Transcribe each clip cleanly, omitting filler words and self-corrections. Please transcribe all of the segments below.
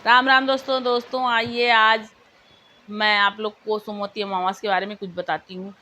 राम राम दोस्तों आइए आज मैं आप लोग को सोमवती अमावस के बारे में कुछ बताती हूँ।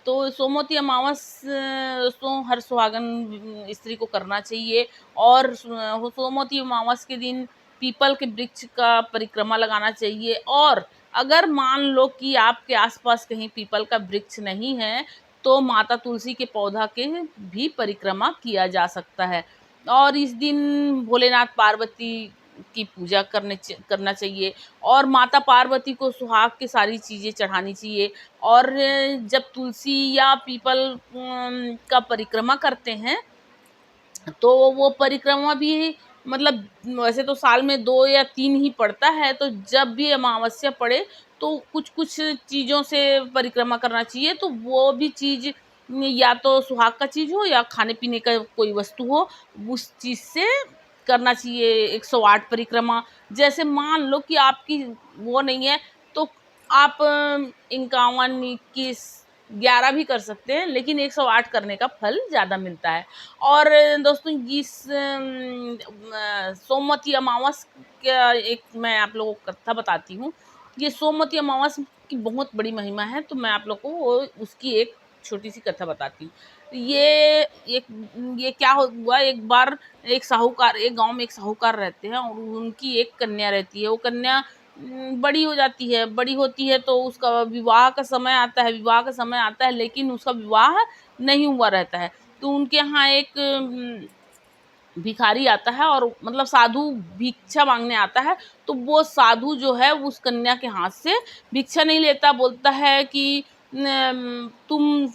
तो सोमवती अमावस दोस्तों हर सुहागन स्त्री को करना चाहिए। और सोमवती अमावस के दिन पीपल के वृक्ष का परिक्रमा लगाना चाहिए। और अगर मान लो कि आपके आसपास कहीं पीपल का वृक्ष नहीं है तो माता तुलसी के पौधा के भी परिक्रमा किया जा सकता है। और इस दिन भोलेनाथ पार्वती की पूजा करना चाहिए। और माता पार्वती को सुहाग की सारी चीज़ें चढ़ानी चाहिए। और जब तुलसी या पीपल का परिक्रमा करते हैं तो वो परिक्रमा भी मतलब वैसे तो साल में 2 या 3 ही पड़ता है। तो जब भी अमावस्या पड़े तो कुछ चीज़ों से परिक्रमा करना चाहिए। तो वो भी चीज़ या तो सुहाग का चीज़ हो या खाने पीने का कोई वस्तु हो, उस चीज़ से करना चाहिए 108 परिक्रमा। जैसे मान लो कि आपकी वो नहीं है तो आप 51, 21, 11 भी कर सकते हैं, लेकिन 108 करने का फल ज़्यादा मिलता है। और दोस्तों इस सोमवती अमावस का एक मैं आप लोगों को कथा बताती हूँ। ये सोमवती अमावस की बहुत बड़ी महिमा है, तो मैं आप लोग को उसकी एक छोटी सी कथा बताती हूँ। ये क्या हुआ, एक बार एक गांव में एक साहूकार रहते हैं और उनकी एक कन्या रहती है। वो कन्या बड़ी हो जाती है, बड़ी होती है तो उसका विवाह का समय आता है। लेकिन उसका विवाह नहीं हुआ रहता है। तो उनके यहाँ एक भिखारी आता है और मतलब साधु भिक्षा मांगने आता है। तो वो साधु जो है उस कन्या के हाथ से भिक्षा नहीं लेता, बोलता है कि तुम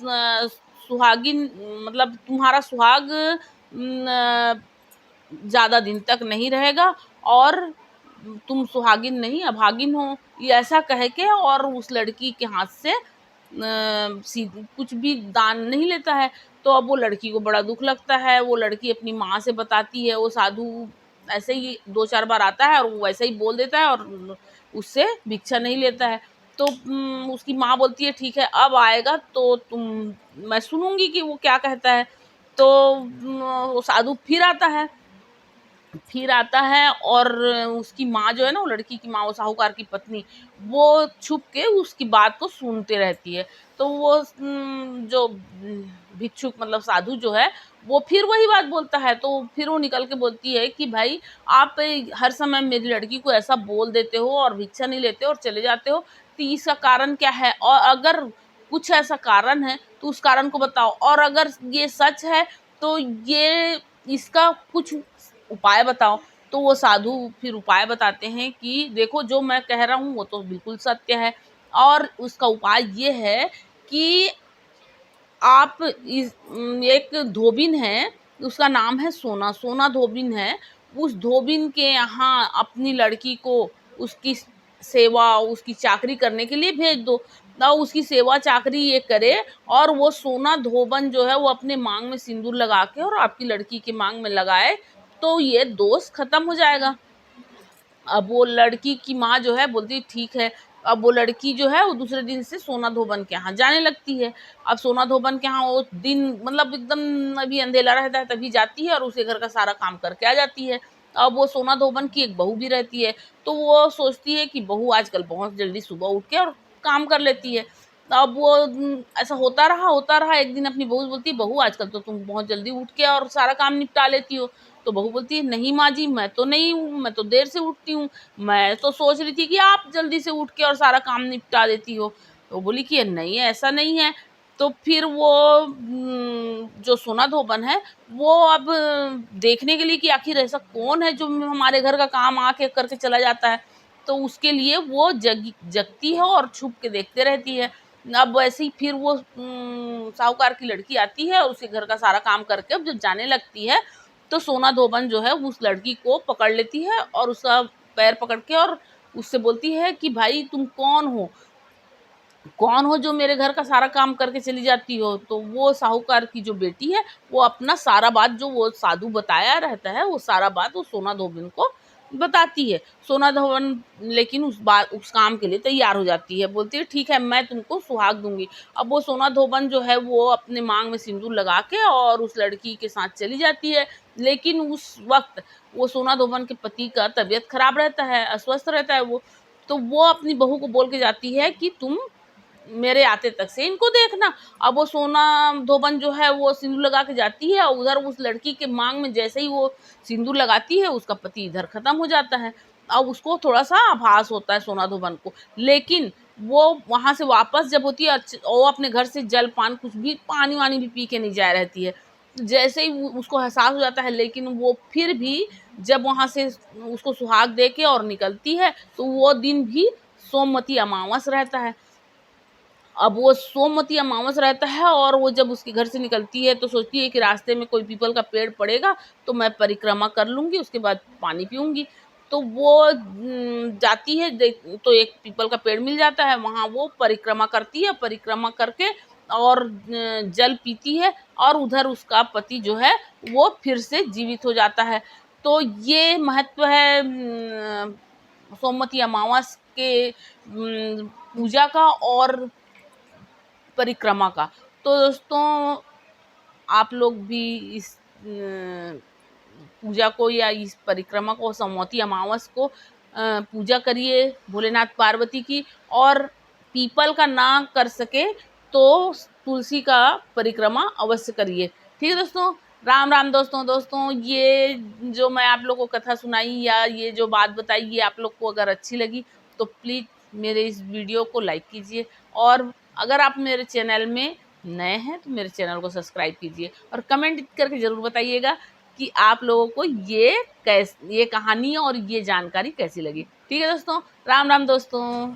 सुहागिन मतलब तुम्हारा सुहाग ज़्यादा दिन तक नहीं रहेगा और तुम सुहागिन नहीं अभागिन हो, ये ऐसा कह के और उस लड़की के हाथ से कुछ भी दान नहीं लेता है। तो अब वो लड़की को बड़ा दुख लगता है। वो लड़की अपनी माँ से बताती है। वो साधु ऐसे ही 2-4 बार आता है और वो वैसे ही बोल देता है और उससे भिक्षा नहीं लेता है। तो उसकी माँ बोलती है ठीक है, अब आएगा तो मैं सुनूंगी कि वो क्या कहता है। तो वो साधु फिर आता है और उसकी माँ जो है ना, वो लड़की की माँ, वो साहूकार की पत्नी, वो छुप के उसकी बात को सुनते रहती है। तो वो जो भिक्षुक मतलब साधु जो है वो फिर वही बात बोलता है। तो फिर वो निकल के बोलती है कि भाई आप हर समय मेरी लड़की को ऐसा बोल देते हो और भिक्षा नहीं लेते और चले जाते हो, तो इसका कारण क्या है? और अगर कुछ ऐसा कारण है तो उस कारण को बताओ। और अगर ये सच है तो ये इसका कुछ उपाय बताओ। तो वो साधु फिर उपाय बताते हैं कि देखो जो मैं कह रहा हूँ वो तो बिल्कुल सत्य है। और उसका उपाय ये है कि आप एक धोबिन है, उसका नाम है सोना, सोना धोबिन है। उस धोबिन के यहाँ अपनी लड़की को उसकी सेवा, उसकी चाकरी करने के लिए भेज दो। ना उसकी सेवा चाकरी ये करे और वो सोना धोबन जो है वो अपने मांग में सिंदूर लगा के और आपकी लड़की के मांग में लगाए तो ये दोष खत्म हो जाएगा। अब वो लड़की की माँ जो है बोलती ठीक है। अब वो लड़की जो है वो दूसरे दिन से सोना धोबन के यहाँ जाने लगती है। अब सोना धोबन के यहाँ वो दिन मतलब एकदम अभी अंधेला रहता है तभी जाती है और उसे घर का सारा काम करके आ जाती है। अब वो सोना धोबन की एक बहू भी रहती है। तो वो सोचती है कि बहू आजकल बहुत जल्दी सुबह उठ के और काम कर लेती है। अब वो ऐसा होता रहा। एक दिन अपनी बहू से बोलती है, बहू आजकल तो तुम बहुत जल्दी उठ के और सारा काम निपटा लेती हो। तो बहू बोलती है, नहीं माँ जी, मैं तो नहीं हूँ, मैं तो देर से उठती हूँ। मैं तो सोच रही थी कि आप जल्दी से उठ के और सारा काम निपटा देती हो। तो बोली कि नहीं, ऐसा नहीं है। तो फिर वो जो सोना धोबन है वो अब देखने के लिए कि आखिर ऐसा कौन है जो हमारे घर का काम आके करके चला जाता है, तो उसके लिए वो जगती है और छुप के देखते रहती है। अब वैसे ही फिर वो साहूकार की लड़की आती है और उसके घर का सारा काम करके अब जब जाने लगती है तो सोना धोबन जो है उस लड़की को पकड़ लेती है और उसका पैर पकड़ के और उससे बोलती है कि भाई तुम कौन हो जो मेरे घर का सारा काम करके चली जाती हो। तो वो साहूकार की जो बेटी है वो अपना सारा बात जो वो साधु बताया रहता है वो सारा बात वो सोना धोबिन को बताती है। सोना धवन लेकिन उस काम के लिए तैयार हो जाती है, बोलती है ठीक है मैं तुमको सुहाग दूंगी। अब वो सोना धवन जो है वो अपने मांग में सिंदूर लगा के और उस लड़की के साथ चली जाती है। लेकिन उस वक्त वो सोना धवन के पति का तबीयत खराब रहता है, अस्वस्थ रहता है वो। तो वो अपनी बहू को बोल के जाती है कि तुम मेरे आते तक से इनको देखना। अब वो सोना धोबन जो है वो सिंदूर लगा के जाती है और उधर उस लड़की के मांग में जैसे ही वो सिंदूर लगाती है उसका पति इधर खत्म हो जाता है। अब उसको थोड़ा सा आभास होता है सोना धोबन को, लेकिन वो वहां से वापस जब होती है वो अपने घर से जल पान कुछ भी पानी वानी भी पी के नहीं जा रहती है। जैसे ही उसको एहसास हो जाता है, लेकिन वो फिर भी जब वहां से उसको सुहाग दे के और निकलती है तो वो दिन भी सोमवती अमावस रहता है। अब वो सोमवती अमावस रहता है और वो जब उसके घर से निकलती है तो सोचती है कि रास्ते में कोई पीपल का पेड़ पड़ेगा तो मैं परिक्रमा कर लूँगी, उसके बाद पानी पीऊँगी। तो वो जाती है तो एक पीपल का पेड़ मिल जाता है, वहाँ वो परिक्रमा करती है, परिक्रमा करके और जल पीती है और उधर उसका पति जो है वो फिर से जीवित हो जाता है। तो ये महत्व है सोमवती अमावस के पूजा का और परिक्रमा का। तो दोस्तों आप लोग भी इस पूजा को या इस परिक्रमा को, सोमवती अमावस को पूजा करिए भोलेनाथ पार्वती की। और पीपल का ना कर सके तो तुलसी का परिक्रमा अवश्य करिए। ठीक है दोस्तों, राम राम दोस्तों। दोस्तों ये जो मैं आप लोग को कथा सुनाई या ये जो बात बताई ये आप लोग को अगर अच्छी लगी तो प्लीज़ मेरे इस वीडियो को लाइक कीजिए, और अगर आप मेरे चैनल में नए हैं तो मेरे चैनल को सब्सक्राइब कीजिए और कमेंट करके ज़रूर बताइएगा कि आप लोगों को ये कहानी और ये जानकारी कैसी लगी। ठीक है दोस्तों, राम राम दोस्तों।